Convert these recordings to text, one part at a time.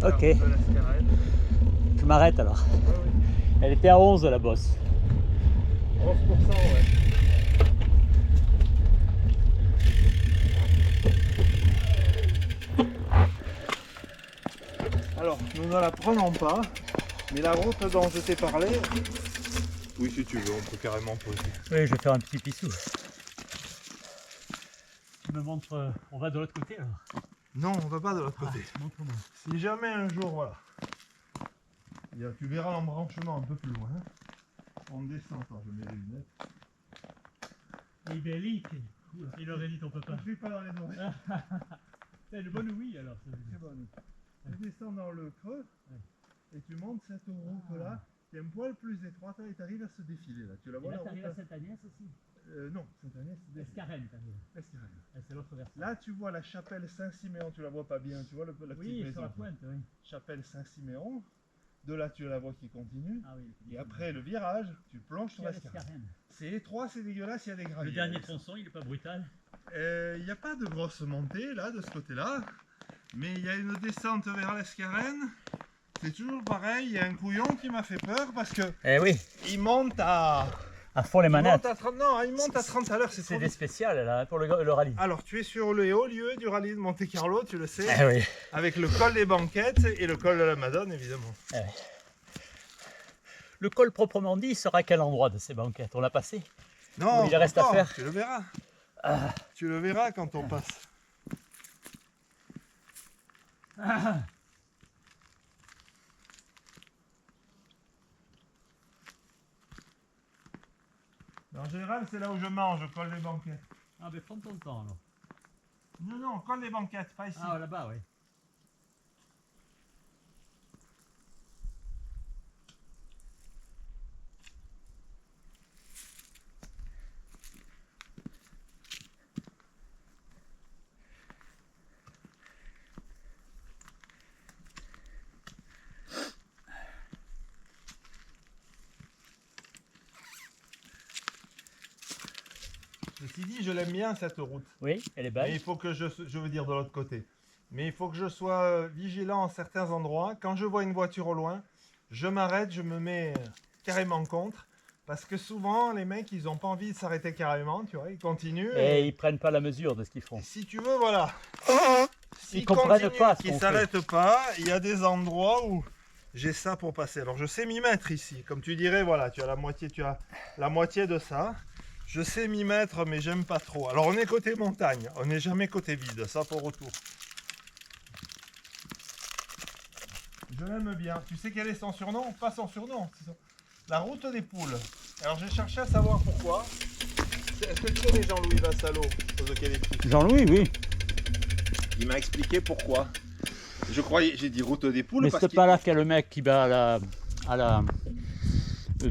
Ok. De l'Escarène. Je m'arrête alors. Ouais, oui. Elle était à 11 la bosse. 11%, ouais. Alors, nous ne la prenons pas, mais la route dont je t'ai parlé, oui, si tu veux, on peut carrément poser. Oui, je vais faire un petit pissou. Tu me montres, on va de l'autre côté alors. Non, on va pas de l'autre côté. Montre-moi. Si jamais un jour, voilà, tu verras l'embranchement un peu plus loin. On descend, attends, je mets les lunettes. Ibérique. Il aurait dit on peut pas. Je ne suis pas dans les oreilles. C'est une bonne oui alors. Très bonne. Tu descends dans le creux et tu montes cette route là qui est un poil plus étroite et tu arrives à ce défilé là. Tu la vois Et là la t'arrives route à Sainte-Agnès aussi. Non, Sainte-Agnès c'est Escarène t'arrives. Escarène. C'est l'autre version. Là tu vois la chapelle Saint-Siméon, tu la vois pas bien, tu vois la petite Oui, maison. sur la pointe, oui. Chapelle Saint-Siméon. De là tu la vois qui continue. Ah oui. Et après le virage, tu plonges sur l'Escarène. Escarène. C'est étroit, c'est dégueulasse, il y a des graviers. Le dernier tronçon, il est pas brutal. Il n'y a pas de grosse montée là de ce côté-là, mais il y a une descente vers l'Escarène. C'est toujours pareil, il y a un couillon qui m'a fait peur parce que Eh oui. il monte à fond les il manettes. monte à 30, non, il monte à 30 à l'heure, c'est C'est trop des vite. spéciales là pour le rallye. Alors tu es sur le haut lieu du rallye de Monte-Carlo, tu le sais, Eh oui. avec le col des Banquettes et le col de la Madone évidemment. Eh oui. Le col proprement dit, il sera à quel endroit de ces banquettes? On l'a passé? Non, il reste à encore, faire. tu le verras. Ah. Tu le verras quand on passe. Ah. En général, c'est là où je mange, col des Banquettes. Ah ben prends ton temps alors. Non, non, col des Banquettes, pas ici. Ah là-bas oui. Ceci dit, je l'aime bien cette route. Oui, elle est Mais belle. il faut que je veux dire de l'autre côté. Mais il faut que je sois vigilant en certains endroits. Quand je vois une voiture au loin, je m'arrête, je me mets carrément contre. Parce que souvent, les mecs, ils n'ont pas envie de s'arrêter carrément, tu vois, ils continuent. Et ils prennent pas la mesure de ce qu'ils font. Si tu veux, voilà. Ils comprennent continuent, pas ce qu'ils qu'on s'arrêtent pas, il y a des endroits où j'ai ça pour passer. Alors je sais m'y mettre ici. Comme tu dirais, voilà, tu as la moitié de ça. Je sais m'y mettre, mais j'aime pas trop. Alors on est côté montagne, on n'est jamais côté vide, ça pour retour. Je l'aime bien. Tu sais quel est son surnom? Pas son surnom, la route des poules. Alors j'ai cherché à savoir pourquoi. Est-ce que tu connais Jean-Louis Vassalo, chose auquel il... Jean-Louis, oui. Il m'a expliqué pourquoi. Je croyais, j'ai dit route des poules. Mais parce c'est qu'il- pas là qu'il y a le mec qui va à la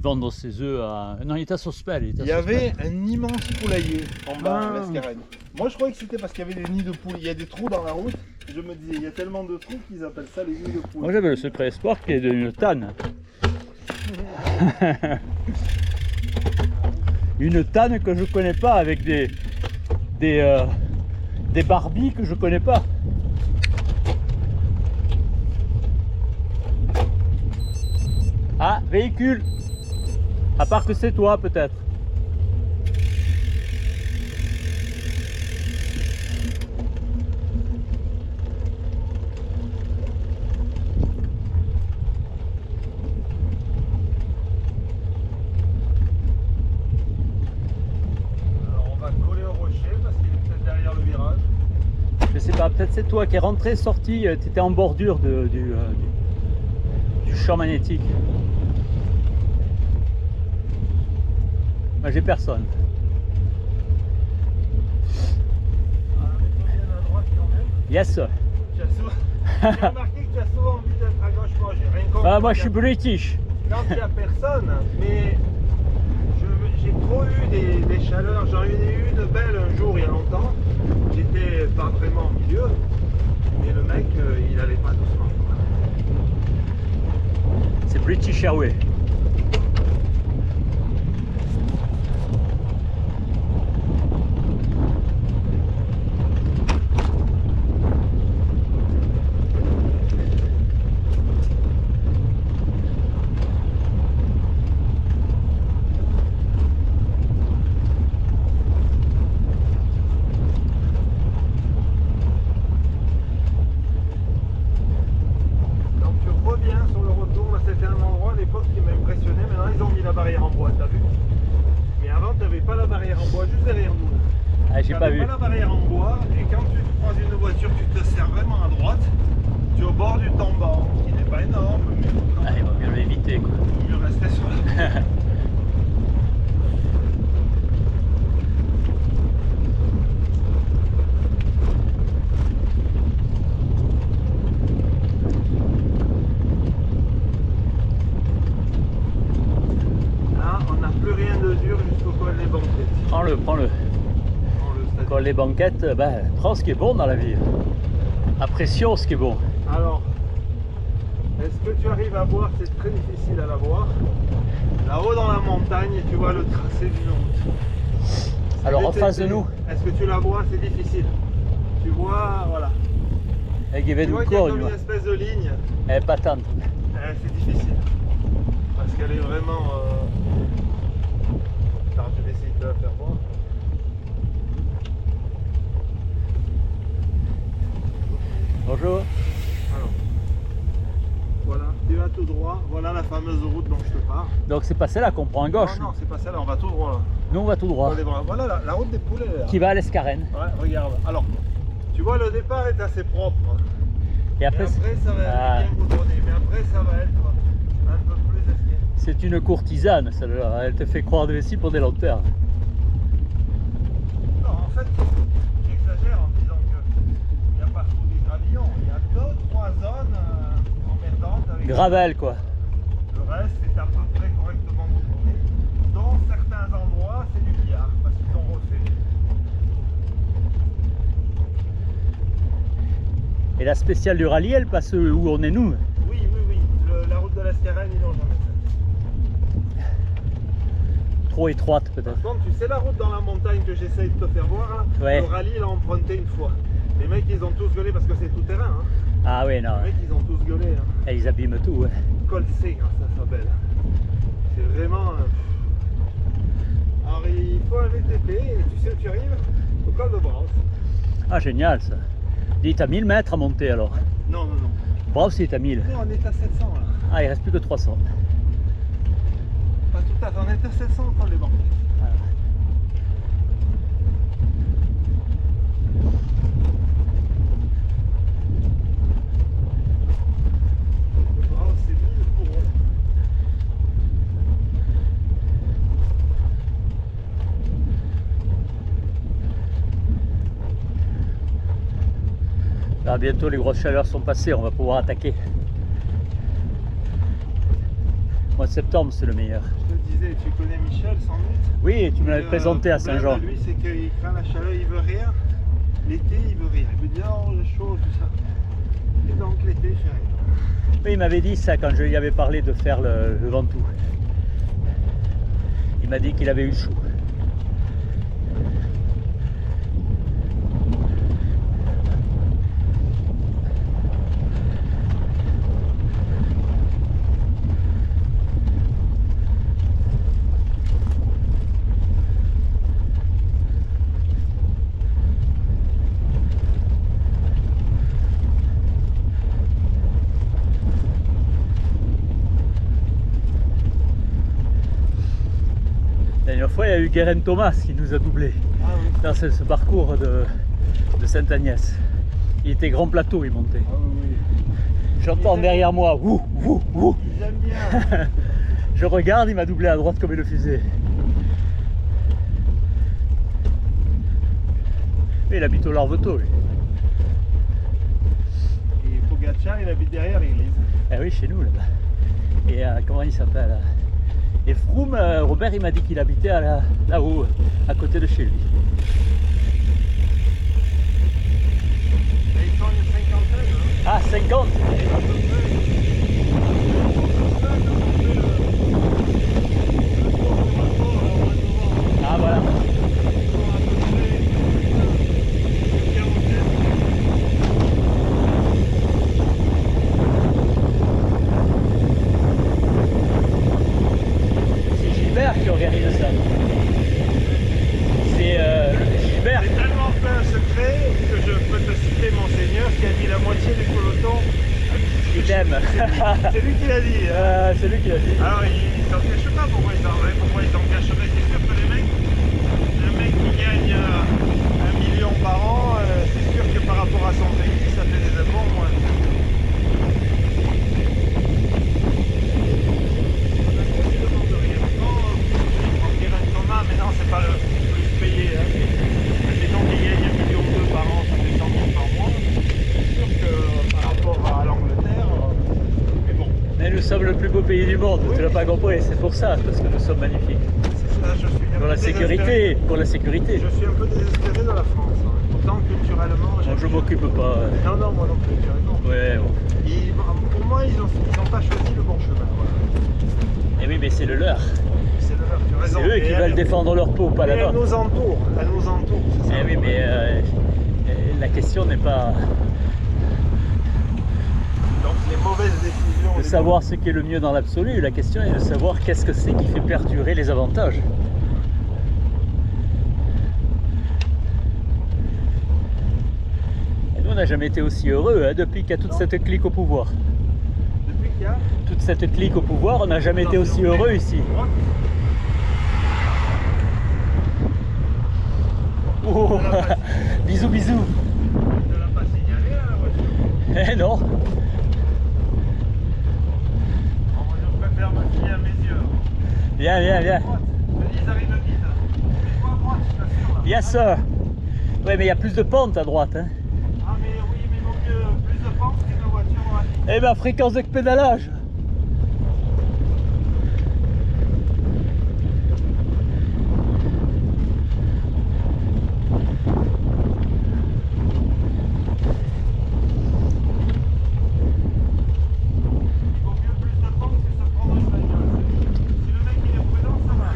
vendre ses œufs à... Non, il était à Sospel. Il y avait un immense poulailler en bas à l'Escarène. Moi je croyais que c'était parce qu'il y avait des nids de poules. Il y a des trous dans la route. Je me disais, il y a tellement de trous qu'ils appellent ça les nids de poules. Moi j'avais le secret espoir qui est d'une tanne. Une tanne que je connais pas avec des barbies que je connais pas. Ah, véhicule. À part que c'est toi peut-être. Alors on va coller au rocher parce qu'il est peut-être derrière le virage. Je sais pas, peut-être c'est toi qui es rentré, sorti, tu étais en bordure du champ magnétique. Moi j'ai personne. Ah, mais faut bien à droite quand même. Yes. J'ai remarqué que tu as souvent envie d'être à gauche. Moi j'ai rien contre. Ah, moi je suis british. Quand il n'y a personne, mais j'ai trop eu des chaleurs. J'en ai eu de belles un jour il y a longtemps. J'étais pas vraiment au milieu, mais le mec il allait pas doucement. C'est British Airways. bord du Tamban, qui n'est pas énorme, mais quand Ah, il vaut mieux l'éviter quoi. il mieux rester sur la Là, on n'a plus rien de dur jusqu'au col des banquettes. Prends-le. Prends-le, c'est-à-dire. Quand les banquettes, ben, prends ce qui est bon dans la vie. Apprécions ce qui est bon. Alors, est-ce que tu arrives à voir? C'est très difficile à la voir. Là-haut dans la montagne, tu vois le tracé d'une route. Alors en VTT. face de nous, Est-ce que tu la vois? C'est difficile. Tu vois, voilà. avec il y avait Tu du vois qu'il y a corps, comme une espèce de ligne. elle est patente. C'est difficile. Parce qu'elle est vraiment... Attends, je vais essayer de te la faire voir. Bonjour. Alors, voilà, tu vas tout droit. Voilà la fameuse route dont je te parle. Donc c'est pas celle-là qu'on prend à gauche. Non, non, c'est pas celle-là, on va tout droit là. Nous on va tout droit. Voilà la route des poulets là. Qui va à l'Escarène. Ouais, regarde. Alors, tu vois, le départ est assez propre. Et Et après, après ça va être bien goudronné. Mais après, ça va être un peu plus esquivé. c'est une courtisane celle-là. Elle te fait croire des vessies pour des lanternes. Non, en fait, j'exagère en disant qu'il n'y a pas trop des gravillons. Il y a 2-3 zones emmerdantes avec. Gravel quoi. Le reste est à peu près correctement goudronné. Dans certains endroits, c'est du billard parce qu'ils ont refait. Et la spéciale du rallye, elle passe où on est nous. Oui. La route de l'Escarène, ils l'ont jamais faite. Trop étroite peut-être. Par contre, tu sais la route dans la montagne que j'essaye de te faire voir là, Ouais. le rallye, il a emprunté une fois. Les mecs, ils ont tous gueulé parce que c'est tout terrain. Hein. Ah oui, non. Les mecs, ils ont tous gueulé. Hein. Et ils abîment tout. Ouais. Col C, hein, ça s'appelle. C'est vraiment... Alors, il faut un VTT et tu sais où tu arrives? Au col de Braus. Ah génial ça. Dis, t'as 1000 mètres à monter alors. Non. Bravo si t'as 1000. Non, on est à 700 là. Ah, il reste plus que 300. Pas tout à fait, on est à 700 au col des banques. Voilà. Le Braus, c'est 1000 courants. Là, bientôt les grosses chaleurs sont passées, on va pouvoir attaquer. Mois de septembre, c'est le meilleur. Je te disais, tu connais Michel sans doute? Oui, tu me l'avais présenté à Le problème Saint-Jean. de lui, c'est qu'il craint la chaleur, il veut rien. L'été, il veut rien. Il me dit, oh, le chaud, tout ça. Et donc, l'été, il fait rien. Oui, il m'avait dit ça quand je lui avais parlé de faire le Ventoux. Il m'a dit qu'il avait eu chaud. La dernière fois, il y a eu Guérin Thomas qui nous a doublé Ah oui. dans ce parcours de Sainte-Agnès. Il était grand plateau, il montait. Ah oui. J'entends derrière moi, wouh, wouh, wouh. Ils aiment bien. Je regarde, il m'a doublé à droite comme une fusée. Et il habite au Larvetot, lui. Et Pogacar, il habite derrière l'église. Eh oui, chez nous là-bas. Et comment il s'appelle Et Froome, Robert, il m'a dit qu'il habitait là-haut, à côté de chez lui. Et ils sont une cinquantaine. Hein. Ah, 50 À peu près. Ah, voilà. C'est Gilbert qui organise ça. C'est Gilbert. J'ai tellement fait un secret que je peux te citer Monseigneur qui a dit la moitié du peloton. Il t'aime. C'est lui qui l'a dit. Hein. C'est lui qui l'a dit. Alors il s'en cache pas, pourquoi il s'en cacherait? C'est sûr que les mecs, un mec qui gagne 1 million par an, c'est sûr que par rapport à son pays, ça fait des efforts moins. pays du monde, Oui, tu l'as oui. pas compris, c'est pour ça, parce que nous sommes magnifiques. C'est ça, je suis un Pour peu la désespéré. sécurité, pour la sécurité. Je suis un peu désespéré de la France. Hein. Pourtant, culturellement, Bon, je m'occupe pas. Non, non, moi non plus, tu as raison. Ouais, bon. Pour moi, ils ont pas choisi le bon chemin. Voilà. Et oui, mais c'est le leur. C'est leur, tu as raison. C'est eux Et qui veulent défendre leur peau, pas la elles nôtre. nous entourent, elles nous entourent. C'est ça, Eh oui, le mais problème. la question n'est pas Donc, les mauvaises décisions. de savoir ce qui est le mieux dans l'absolu, la question est de savoir qu'est-ce que c'est qui fait perdurer les avantages. Et nous, on n'a jamais été aussi heureux hein, depuis qu'il y a toute cette clique au pouvoir. Depuis qu'il y a. Toute cette clique au pouvoir, on n'a jamais été aussi heureux ici. Oh, bisous, bisous. Ne l'a pas signalé à la voiture. Eh non. Je préfère me fier à mes yeux. Viens, viens, viens. Ils arrivent vite. Mets-toi à droite, je t'assure. Là. Yes, sir. Ouais, mais il y a plus de pente à droite. Hein. Ah, mais oui, mais vaut mieux plus de pente qu'une voiture rapide. Eh ben, fréquence de pédalage. Il vaut mieux plus de pente que se prendre une bagnole. Si le mec il est prudent, ça va.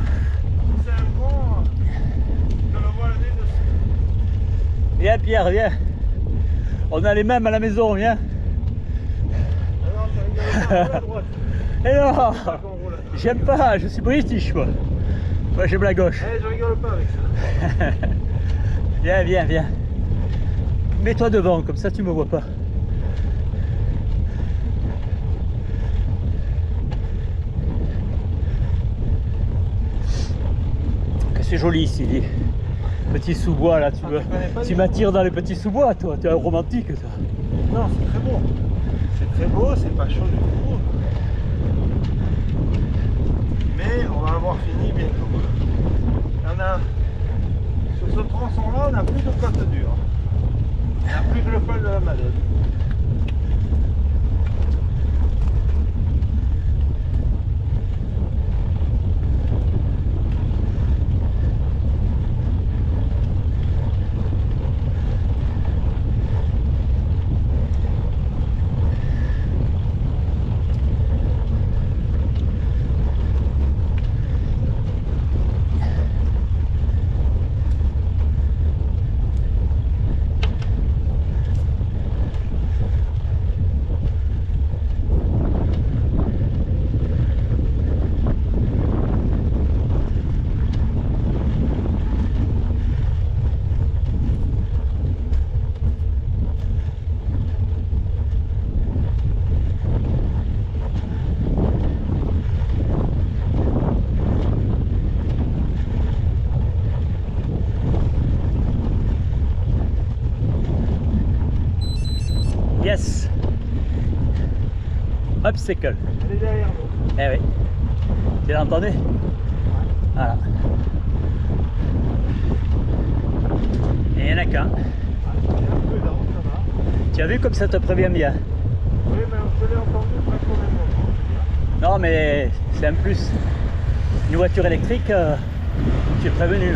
Si c'est un con, je le vois le nez dessus. Viens, Pierre, viens. On a les mêmes à la maison, viens. Ah non, tu rigoles pas, roule à droite. Eh non, C'est pas qu'on roule à droite. j'aime pas, je suis british, moi. Moi, j'aime la gauche. Eh, je rigole pas avec ça. Viens, viens, viens. Mets-toi devant, comme ça tu me vois pas. Que c'est joli ici, les petits sous-bois là, tu Ah, veux. tu connais pas Tu du m'attires dans les petits sous-bois, toi, tu es un romantique, toi. Non, c'est très beau. C'est très beau, c'est pas chaud du tout. Mais on va avoir fini bientôt. On a, sur ce tronçon-là, on n'a plus de côte dure. On n'a plus que le col de la Madone. Yes. Obstacle. Elle est derrière nous. Eh oui. Tu l'as entendu? Voilà. Et il y en a qu'un. C'est un peu là, ça va. Tu as vu comme ça te prévient bien? Oui, mais je l'ai entendu presque au même moment. Non mais c'est un plus. Une voiture électrique, tu es prévenu.